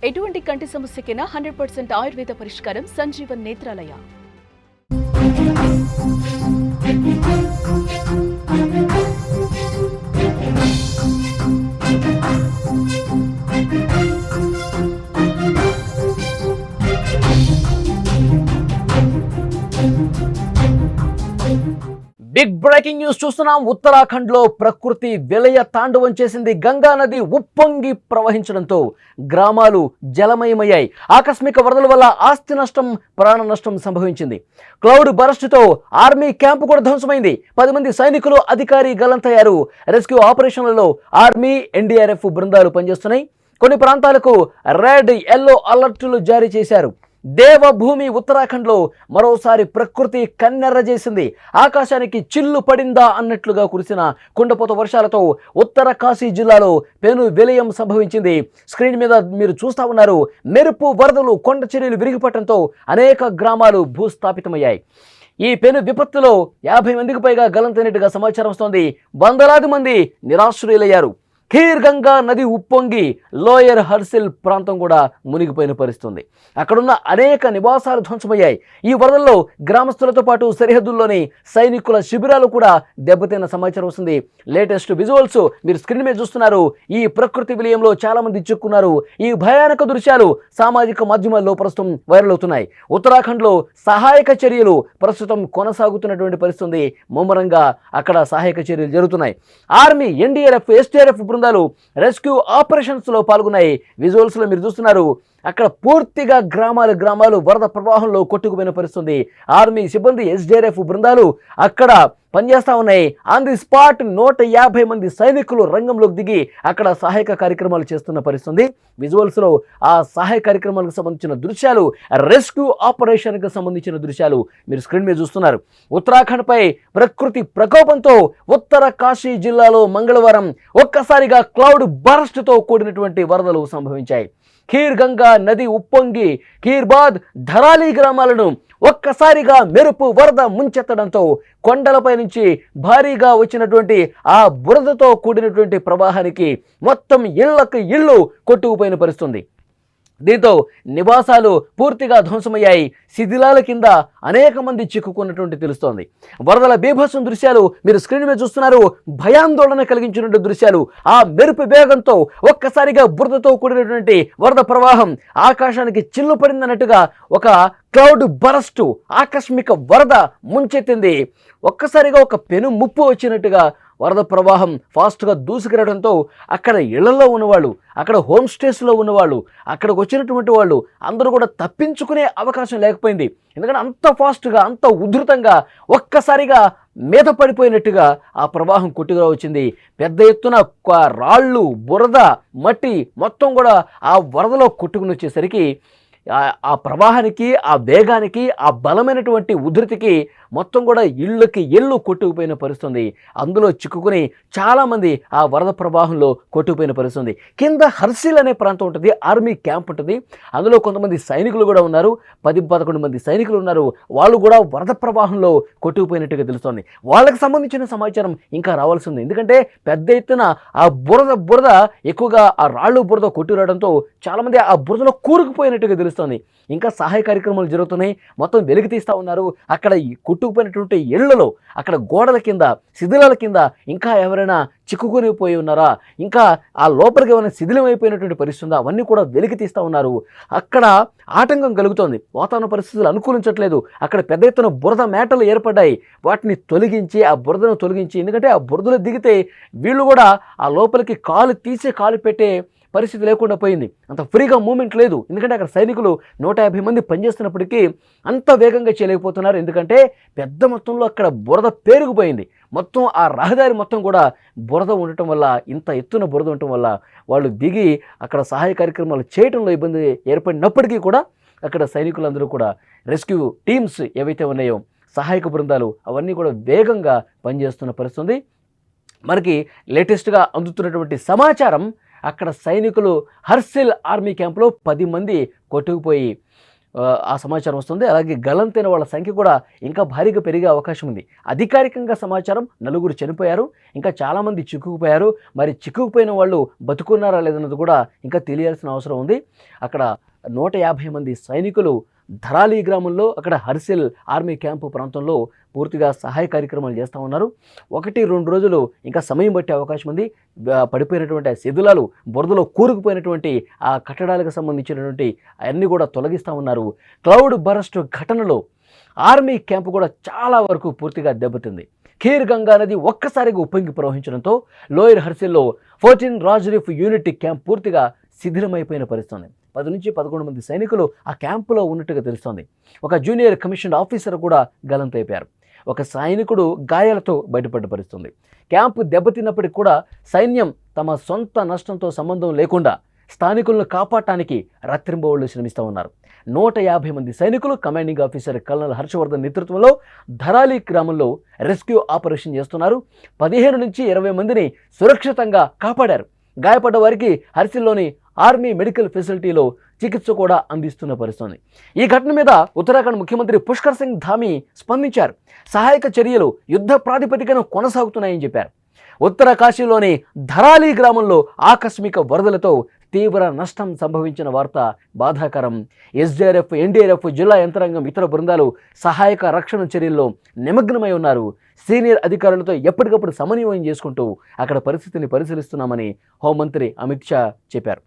ఎటువంటి కంటి సమస్యకైనా 100% ఆయుర్వేద పరిష్కారం Sanjeevan Netralaya. Big breaking news చూస్తున్నాం. ఉత్తరాఖండ్ లో ప్రకృతి విలయ తాండవం చేసింది. గంగా నది ఉప్పొంగి ప్రవహించడంతో గ్రామాలు జలమయమయ్యాయి. ఆకస్మిక వరదల వల్ల ఆస్తి నష్టం, ప్రాణ నష్టం సంభవించింది. క్లౌడ్ బరస్టుతో ఆర్మీ క్యాంపు కూడా ధ్వంసమైంది. 10 మంది సైనికులు, అధికారి గల్లంతయ్యారు. రెస్క్యూ ఆపరేషన్లలో ఆర్మీ, ఎన్డీఆర్ఎఫ్ బృందాలు పనిచేస్తున్నాయి. కొన్ని ప్రాంతాలకు రెడ్, యెల్లో అలర్టులు జారీ చేశారు. దేవభూమి ఉత్తరాఖండ్లో మరోసారి ప్రకృతి కన్నెర్ర చేసింది. ఆకాశానికి చిల్లు పడిందా అన్నట్లుగా కురిసిన కుండపోత వర్షాలతో ఉత్తర కాశీ జిల్లాలో పెను విలయం సంభవించింది. స్క్రీన్ మీద మీరు చూస్తూ ఉన్నారు. మెరుపు వరదలు, కొండ చర్యలు విరిగిపడటంతో అనేక గ్రామాలు భూస్థాపితమయ్యాయి. ఈ పెను విపత్తులో 50 మందికి పైగా గల్లంతైనట్టుగా సమాచారం వస్తోంది. వందలాది మంది నిరాశ్రయులయ్యారు. ఖీర్ గంగా నది ఉప్పొంగి లోయర్ హర్సిల్ ప్రాంతం కూడా మునిగిపోయిన పరిస్థితుంది. అక్కడున్న అనేక నివాసాలు ధ్వంసమయ్యాయి. ఈ వరదల్లో గ్రామస్తులతో పాటు సరిహద్దుల్లోని సైనికుల శిబిరాలు కూడా దెబ్బతిన్న సమాచారం వస్తుంది. లేటెస్ట్ విజువల్స్ మీరు స్క్రీన్ మీద చూస్తున్నారు. ఈ ప్రకృతి విలయంలో చాలా మంది చిక్కున్నారు. ఈ భయానక దృశ్యాలు సామాజిక మాధ్యమాల్లో ప్రస్తుతం వైరల్ అవుతున్నాయి. ఉత్తరాఖండ్లో సహాయక చర్యలు ప్రస్తుతం కొనసాగుతున్నటువంటి పరిస్థితి. ముమ్మరంగా అక్కడ సహాయక చర్యలు జరుగుతున్నాయి. ఆర్మీ, ఎన్డీఆర్ఎఫ్, ఎస్టీఆర్ఎఫ్ బృందాలు రెస్క్యూ ఆపరేషన్స్ లో పాల్గొన్నాయి. విజువల్స్ లో మీరు చూస్తున్నారు. అక్కడ పూర్తిగా గ్రామాలు వరద ప్రవాహంలో కొట్టుకుపోయిన పరిస్థితుంది. ఆర్మీ సిబ్బంది, ఎస్డీఆర్ఎఫ్ బృందాలు అక్కడ పనిచేస్తా ఉన్నాయి. ఆన్ ది స్పాట్ 150 మంది సైనికులు రంగంలోకి దిగి అక్కడ సహాయక కార్యక్రమాలు చేస్తున్న పరిస్థితుంది. విజువల్స్ లో ఆ సహాయ కార్యక్రమాలకు సంబంధించిన దృశ్యాలు, రెస్క్యూ ఆపరేషన్ కి సంబంధించిన దృశ్యాలు మీరు స్క్రీన్ మీద చూస్తున్నారు. ఉత్తరాఖండ్ పై ప్రకృతి ప్రకోపంతో ఉత్తర కాశీ జిల్లాలో మంగళవారం ఒక్కసారిగా క్లౌడ్ బరస్ట్ తో కూడినటువంటి వరదలు సంభవించాయి. ఖీర్ గంగా నది ఉప్పొంగి ఖీర్బాద్, ధరాలి గ్రామాలను ఒక్కసారిగా మెరుపు వరద ముంచెత్తడంతో కొండలపై నుంచి భారీగా వచ్చినటువంటి ఆ బురదతో కూడినటువంటి ప్రవాహానికి మొత్తం ఇళ్ళు కొట్టుకుపోయిన పరిస్థితుంది. దీంతో నివాసాలు పూర్తిగా ధ్వంసమయ్యాయి. శిథిలాల కింద అనేక మంది చిక్కుకున్నటువంటి తెలుస్తోంది. వరదల బీభత్సం దృశ్యాలు మీరు స్క్రీన్ మీద చూస్తున్నారు. భయాందోళన కలిగించినటువంటి దృశ్యాలు. ఆ మెరుపు వేగంతో ఒక్కసారిగా బురదతో కూడినటువంటి వరద ప్రవాహం ఆకాశానికి చిల్లు పడిందన్నట్టుగా ఒక క్లౌడ్ బరస్టు, ఆకస్మిక వరద ముంచెత్తింది. ఒక్కసారిగా ఒక పెను ముప్పు వచ్చినట్టుగా వరద ప్రవాహం ఫాస్ట్గా దూసుకురావడంతో అక్కడ ఇళ్లలో ఉన్నవాళ్ళు, అక్కడ హోమ్ స్టేస్లో ఉన్నవాళ్ళు, అక్కడికి వచ్చినటువంటి వాళ్ళు అందరూ కూడా తప్పించుకునే అవకాశం లేకపోయింది. ఎందుకంటే అంత ఫాస్ట్గా, అంత ఉధృతంగా ఒక్కసారిగా మీద పడిపోయినట్టుగా ఆ ప్రవాహం కొట్టుగా వచ్చింది. పెద్ద ఎత్తున రాళ్ళు, బురద, మట్టి మొత్తం కూడా ఆ వరదలో కొట్టుకుని వచ్చేసరికి ఆ ప్రవాహానికి, ఆ వేగానికి, ఆ బలమైనటువంటి ఉధృతికి మొత్తం కూడా ఇళ్ళు కొట్టుకుపోయిన పరిస్థితుంది. అందులో చిక్కుకుని చాలామంది ఆ వరద ప్రవాహంలో కొట్టుకుపోయిన పరిస్థితుంది. కింద హర్సిల్ అనే ప్రాంతం ఉంటుంది, ఆర్మీ క్యాంప్ ఉంటుంది. అందులో కొంతమంది సైనికులు కూడా ఉన్నారు. 10-11 మంది సైనికులు ఉన్నారు. వాళ్ళు కూడా వరద ప్రవాహంలో కొట్టుకుపోయినట్టుగా తెలుస్తోంది. వాళ్ళకి సంబంధించిన సమాచారం ఇంకా రావాల్సి ఉంది. ఎందుకంటే పెద్ద ఎత్తున ఆ బురద ఎక్కువగా ఆ రాళ్ళు బురద కొట్టుకురావడంతో చాలామంది ఆ బురదలో కూరుకుపోయినట్టుగా తెలుస్తుంది. ఇంకా సహాయ కార్యక్రమాలు జరుగుతున్నాయి. మొత్తం వెలికి తీస్తూ ఉన్నారు. అక్కడ కొట్టుకుపోయినటువంటి ఇళ్లలో, అక్కడ గోడల కింద, శిథిలాల కింద ఇంకా ఎవరైనా చిక్కుకొని పోయి ఉన్నారా, ఇంకా ఆ లోపలికి ఏమైనా శిథిలం అయిపోయినటువంటి పరిస్థితి ఉందా, అవన్నీ కూడా వెలికి తీస్తూ ఉన్నారు. అక్కడ ఆటంకం కలుగుతోంది. వాతావరణ పరిస్థితులు అనుకూలించట్లేదు. అక్కడ పెద్ద ఎత్తున బురద మేటలు ఏర్పడ్డాయి. వాటిని తొలగించి, ఆ బురదను తొలగించి, ఎందుకంటే ఆ బురదలో దిగితే వీళ్ళు కూడా ఆ లోపలికి కాలు తీసి కాలు పెట్టే పరిస్థితి లేకుండా పోయింది. అంత ఫ్రీగా మూమెంట్ లేదు. ఎందుకంటే అక్కడ సైనికులు 150 మంది పనిచేస్తున్నప్పటికీ అంత వేగంగా చేయలేకపోతున్నారు. ఎందుకంటే పెద్ద మొత్తంలో అక్కడ బురద పేరుకుపోయింది. మొత్తం ఆ రహదారి మొత్తం కూడా బురద ఉండటం వల్ల, ఇంత ఎత్తున బురద ఉండటం వల్ల వాళ్ళు దిగి అక్కడ సహాయ కార్యక్రమాలు చేయడంలో ఇబ్బంది ఏర్పడినప్పటికీ కూడా అక్కడ సైనికులందరూ కూడా, రెస్క్యూ టీమ్స్ ఏవైతే ఉన్నాయో, సహాయక బృందాలు అవన్నీ కూడా వేగంగా పనిచేస్తున్న పరిస్థితి. మనకి లేటెస్ట్గా అందుతున్నటువంటి సమాచారం, అక్కడ సైనికులు హర్సిల్ ఆర్మీ క్యాంప్లో 10 మంది కొట్టుకుపోయి ఆ సమాచారం వస్తుంది. అలాగే గల్లంతైన వాళ్ళ సంఖ్య కూడా ఇంకా భారీగా పెరిగే అవకాశం ఉంది. అధికారికంగా సమాచారం 4 చనిపోయారు, ఇంకా చాలామంది చిక్కుకుపోయారు. మరి చిక్కుకుపోయిన వాళ్ళు బతుకున్నారా లేదన్నది కూడా ఇంకా తెలియాల్సిన అవసరం ఉంది. అక్కడ 150 మంది సైనికులు ధరాలి గ్రామంలో, అక్కడ హర్సిల్ ఆర్మీ క్యాంపు ప్రాంతంలో పూర్తిగా సహాయ కార్యక్రమాలు చేస్తూ ఉన్నారు. 1-2 రోజులు ఇంకా సమయం పట్టే అవకాశం ఉంది. పడిపోయినటువంటి ఆ శిథిలాలు, బురదలో కూరుకుపోయినటువంటి ఆ కట్టడాలకు సంబంధించినటువంటి అవన్నీ కూడా తొలగిస్తూ ఉన్నారు. క్లౌడ్ బరస్ట్ ఘటనలో ఆర్మీ క్యాంపు కూడా చాలా వరకు పూర్తిగా దెబ్బతింది. ఖీర్ గంగా నది ఒక్కసారిగా ఉప్పొంగి ప్రవహించడంతో లోయర్ హర్సిల్లో 14 రాజ్రీఫ్ యూనిట్ క్యాంప్ పూర్తిగా శిథిలమైపోయిన పరిస్థితి. 10-11 మంది సైనికులు ఆ క్యాంపులో ఉన్నట్టుగా తెలుస్తోంది. ఒక జూనియర్ కమిషన్ ఆఫీసర్ కూడా గల్లంతైపోయారు. ఒక సైనికుడు గాయాలతో బయటపడ్డ పరిస్థితుంది. క్యాంపు దెబ్బతిన్నప్పటికీ కూడా సైన్యం తమ సొంత నష్టంతో సంబంధం లేకుండా స్థానికులను కాపాడటానికి రాత్రింబవళ్లు శ్రమిస్తూ ఉన్నారు. 150 మంది సైనికులు కమాండింగ్ ఆఫీసర్ కల్నల్ హర్షవర్ధన్ నేతృత్వంలో ధరాలి గ్రామంలో రెస్క్యూ ఆపరేషన్ చేస్తున్నారు. 15-20 మందిని సురక్షితంగా కాపాడారు. గాయపడ్డ వారికి హర్సిల్లోని ఆర్మీ మెడికల్ ఫెసిలిటీలో చికిత్స కూడా అందిస్తున్న పరిస్థితి. ఈ ఘటన మీద ఉత్తరాఖండ్ ముఖ్యమంత్రి పుష్కర్ సింగ్ ధామీ స్పందించారు. సహాయక చర్యలు యుద్ధ ప్రాతిపదికన కొనసాగుతున్నాయని చెప్పారు. ఉత్తరకాశీలోని ధరాలి గ్రామంలో ఆకస్మిక వరదలతో తీవ్ర నష్టం సంభవించిన వార్త బాధాకరం. ఎస్డీఆర్ఎఫ్, ఎన్డీఆర్ఎఫ్, జిల్లా యంత్రాంగం, ఇతర బృందాలు సహాయక రక్షణ చర్యల్లో నిమగ్నమై ఉన్నారు. సీనియర్ అధికారులతో ఎప్పటికప్పుడు సమన్వయం చేసుకుంటూ అక్కడ పరిస్థితిని పరిశీలిస్తున్నామని హోంమంత్రి అమిత్ షా చెప్పారు.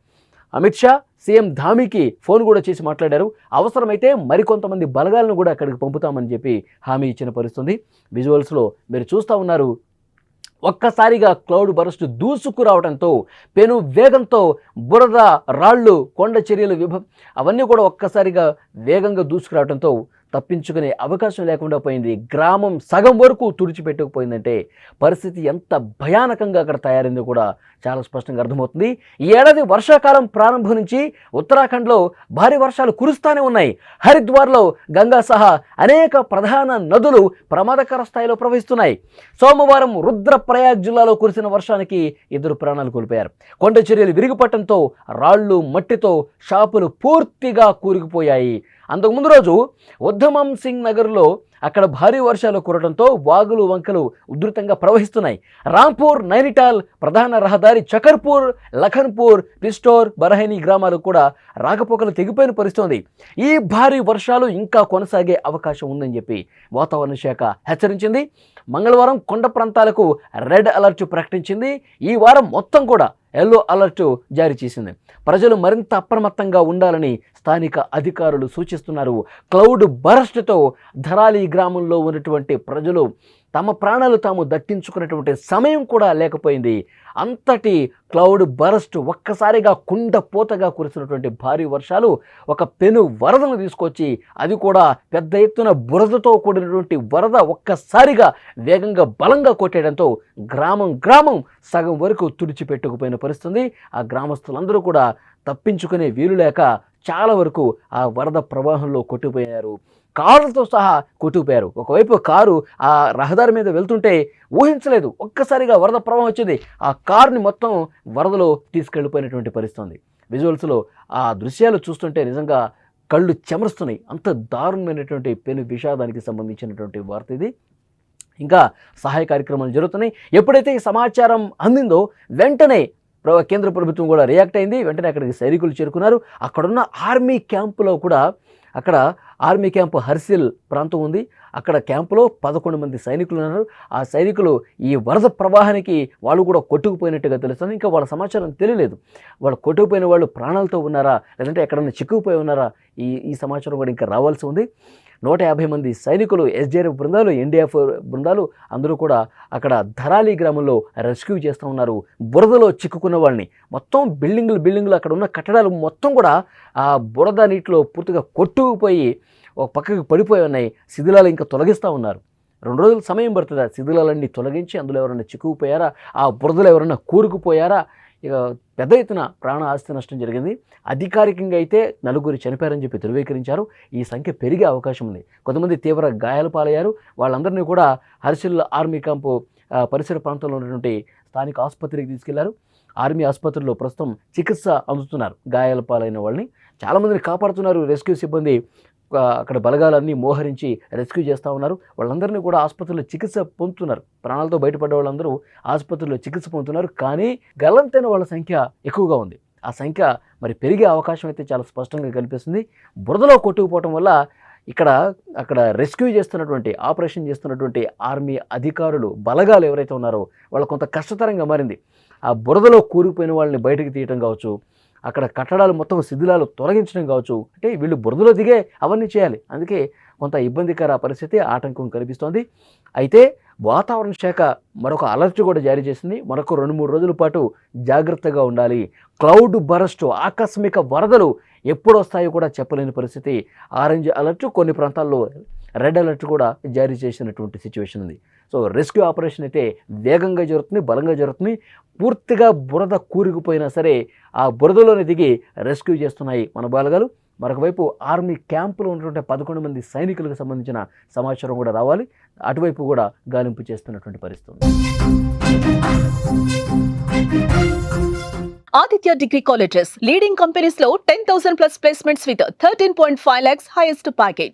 అమిత్ షా సీఎం ధామీకి ఫోన్ కూడా చేసి మాట్లాడారు. అవసరమైతే మరికొంతమంది బలగాలను కూడా అక్కడికి పంపుతామని చెప్పి హామీ ఇచ్చిన పరిస్థితుంది. విజువల్స్లో మీరు చూస్తూ ఉన్నారు. ఒక్కసారిగా క్లౌడ్ బరస్ట్ దూసుకురావడంతో పెను వేగంతో బురద, రాళ్ళు, కొండ చర్యలు అవన్నీ కూడా ఒక్కసారిగా వేగంగా దూసుకురావడంతో తప్పించుకునే అవకాశం లేకుండా పోయింది. గ్రామం సగం వరకు తుడిచిపెట్టుకుపోయిందంటే పరిస్థితి ఎంత భయానకంగా అక్కడ తయారైందో కూడా చాలా స్పష్టంగా అర్థమవుతుంది. ఈ ఏడాది వర్షాకాలం ప్రారంభం నుంచి ఉత్తరాఖండ్లో భారీ వర్షాలు కురుస్తూనే ఉన్నాయి. హరిద్వార్లో గంగా సహా అనేక ప్రధాన నదులు ప్రమాదకర స్థాయిలో ప్రవహిస్తున్నాయి. సోమవారం రుద్రప్రయాగ్ జిల్లాలో కురిసిన వర్షానికి 2 ప్రాణాలు కోల్పోయారు. కొండ చర్యలు విరిగిపట్టడంతో రాళ్ళు, మట్టితో షాపులు పూర్తిగా కూరుకుపోయాయి. అంతకుముందు రోజు ఉద్ధమం సింగ్ నగర్లో అక్కడ భారీ వర్షాలు కురవడంతో వాగులు, వంకలు ఉధృతంగా ప్రవహిస్తున్నాయి. రాంపూర్, నైనిటాల్ ప్రధాన రహదారి, చకర్పూర్, లఖన్పూర్, పిస్టోర్, బరహైని గ్రామాలు కూడా రాకపోకలు తెగిపోయిన పరిస్థితి. ఈ భారీ వర్షాలు ఇంకా కొనసాగే అవకాశం ఉందని చెప్పి వాతావరణ శాఖ హెచ్చరించింది. మంగళవారం కొండ ప్రాంతాలకు రెడ్ అలర్ట్ ప్రకటించింది. ఈ వారం మొత్తం కూడా ఎల్లో అలర్ట్ జారీ చేసింది. ప్రజలు మరింత అప్రమత్తంగా ఉండాలని స్థానిక అధికారులు సూచిస్తున్నారు. క్లౌడ్ బరస్ట్తో ధరాలి గ్రామంలో ఉన్నటువంటి ప్రజలు తమ ప్రాణాలు తాము దక్కించుకున్నటువంటి సమయం కూడా లేకపోయింది. అంతటి క్లౌడ్ బరస్ట్ ఒక్కసారిగా కుండపోతగా కురిసినటువంటి భారీ వర్షాలు ఒక పెను వరదను తీసుకొచ్చి, అది కూడా పెద్ద ఎత్తున బురదతో కూడినటువంటి వరద ఒక్కసారిగా వేగంగా బలంగా కొట్టేయడంతో గ్రామం సగం వరకు తుడిచిపెట్టుకుపోయిన పరిస్థితి. ఆ గ్రామస్తులందరూ కూడా తప్పించుకునే వీలు లేక చాలా వరకు ఆ వరద ప్రవాహంలో కొట్టిపోయారు. కారులతో సహా కొట్టుకుపోయారు. ఒకవైపు కారు ఆ రహదారి మీద వెళ్తుంటే ఊహించలేదు, ఒక్కసారిగా వరద ప్రవాహం వచ్చింది. ఆ కారుని మొత్తం వరదలో తీసుకెళ్ళిపోయినటువంటి పరిస్థితి. విజువల్స్లో ఆ దృశ్యాలు చూస్తుంటే నిజంగా కళ్ళు చెమరుస్తున్నాయి. అంత దారుణమైనటువంటి పెను విషాదానికి సంబంధించినటువంటి వార్త ఇది. ఇంకా సహాయ కార్యక్రమాలు జరుగుతున్నాయి. ఎప్పుడైతే ఈ సమాచారం అందిందో వెంటనే కేంద్ర ప్రభుత్వం కూడా రియాక్ట్ అయింది. వెంటనే అక్కడికి సైనికులు చేరుకున్నారు. అక్కడున్న ఆర్మీ క్యాంపులో కూడా, అక్కడ ఆర్మీ క్యాంపు హర్సిల్ ప్రాంతం ఉంది. అక్కడ క్యాంపులో 11 మంది సైనికులు ఉన్నారు. ఆ సైనికులు ఈ వరద ప్రవాహానికి వాళ్ళు కూడా కొట్టుకుపోయినట్టుగా తెలుస్తుంది. ఇంకా వాళ్ళ సమాచారం తెలియలేదు. వాళ్ళు కొట్టుకుపోయిన వాళ్ళు ప్రాణాలతో ఉన్నారా, లేదంటే ఎక్కడన్నా చిక్కుకుపోయి ఉన్నారా, ఈ సమాచారం కూడా ఇంకా రావాల్సి ఉంది. 150 మంది సైనికులు, ఎస్డీఆర్ఎఫ్ బృందాలు, ఎన్డీఎఫ్ బృందాలు అందరూ కూడా అక్కడ ధరాలి గ్రామంలో రెస్క్యూ చేస్తూ ఉన్నారు. బురదలో చిక్కుకున్న వాళ్ళని మొత్తం బిల్డింగులు అక్కడ ఉన్న కట్టడాలు మొత్తం కూడా ఆ బురద నీటిలో పూర్తిగా కొట్టుకుపోయి ఒక పక్కకి పడిపోయి ఉన్నాయి. శిథిలాలు ఇంకా తొలగిస్తూ ఉన్నారు. 2 రోజులు సమయం పడుతుంది. ఆ శిథిలాలన్నీ తొలగించి అందులో ఎవరైనా చిక్కుకుపోయారా, ఆ బురదలో ఎవరైనా కూరుకుపోయారా, ఇక పెద్ద ఎత్తున ప్రాణ ఆస్తి నష్టం జరిగింది. అధికారికంగా అయితే 4 చనిపోయారని చెప్పి ధృవీకరించారు. ఈ సంఖ్య పెరిగే అవకాశం ఉంది. కొంతమంది తీవ్ర గాయాల పాలయ్యారు. వాళ్ళందరినీ కూడా హర్సిల్ ఆర్మీ క్యాంపు పరిసర ప్రాంతంలో ఉన్నటువంటి స్థానిక ఆసుపత్రికి తీసుకెళ్లారు. ఆర్మీ ఆసుపత్రిలో ప్రస్తుతం చికిత్స అందుతున్నారు. గాయాల పాలైన వాళ్ళని చాలామందిని కాపాడుతున్నారు రెస్క్యూ సిబ్బంది. అక్కడ బలగాలన్నీ మోహరించి రెస్క్యూ చేస్తూ ఉన్నారు. వాళ్ళందరినీ కూడా ఆసుపత్రిలో చికిత్స పొందుతున్నారు. ప్రాణాలతో బయటపడ్డ వాళ్ళందరూ ఆసుపత్రిలో చికిత్స పొందుతున్నారు. కానీ గల్లంతైన వాళ్ళ సంఖ్య ఎక్కువగా ఉంది. ఆ సంఖ్య మరి పెరిగే అవకాశం అయితే చాలా స్పష్టంగా కనిపిస్తుంది. బురదలో కొట్టుకుపోవటం వల్ల అక్కడ రెస్క్యూ చేస్తున్నటువంటి ఆపరేషన్ చేస్తున్నటువంటి ఆర్మీ అధికారులు బలగాలు ఎవరైతే ఉన్నారో వాళ్ళు కొంత కష్టతరంగా మారింది. ఆ బురదలో కూరుకుపోయిన వాళ్ళని బయటకు తీయటం కావచ్చు, అక్కడ కట్టడాలు మొత్తం శిథిలాలు తొలగించడం కావచ్చు, అంటే వీళ్ళు బురదలో దిగే అవన్నీ చేయాలి. అందుకే కొంత ఇబ్బందికర పరిస్థితి, ఆటంకం కనిపిస్తోంది. అయితే వాతావరణ శాఖ మరొక అలర్ట్ కూడా జారీ చేసింది. మరొక 2-3 రోజుల పాటు జాగ్రత్తగా ఉండాలి. క్లౌడ్ బరస్ట్, ఆకస్మిక వరదలు ఎప్పుడు వస్తాయో కూడా చెప్పలేని పరిస్థితి. ఆరెంజ్ అలర్ట్, కొన్ని ప్రాంతాల్లో రెడ్ అలర్ట్ కూడా జారీ చేసినటువంటి సిచ్యువేషన్ ఉంది. సో రెస్క్యూ ఆపరేషన్ అయితే వేగంగా జరుగుతుంది, బలంగా జరుగుతుంది. పూర్తిగా బురద కూరుకుపోయినా సరే ఆ బురదలోనే దిగి రెస్క్యూ చేస్తున్నాయి మన బలగాలు. మరొక వైపు ఆర్మీ క్యాంపులో ఉన్నటువంటి 11 మంది సైనికులకు సంబంధించిన సమాచారం కూడా రావాలి. అటువైపు కూడా గాలింపు చేస్తున్నటువంటి పరిస్థితి ఉంది. Aditya degree colleges leading companies లో 10,000+ placements with 13.5 lakhs highest package.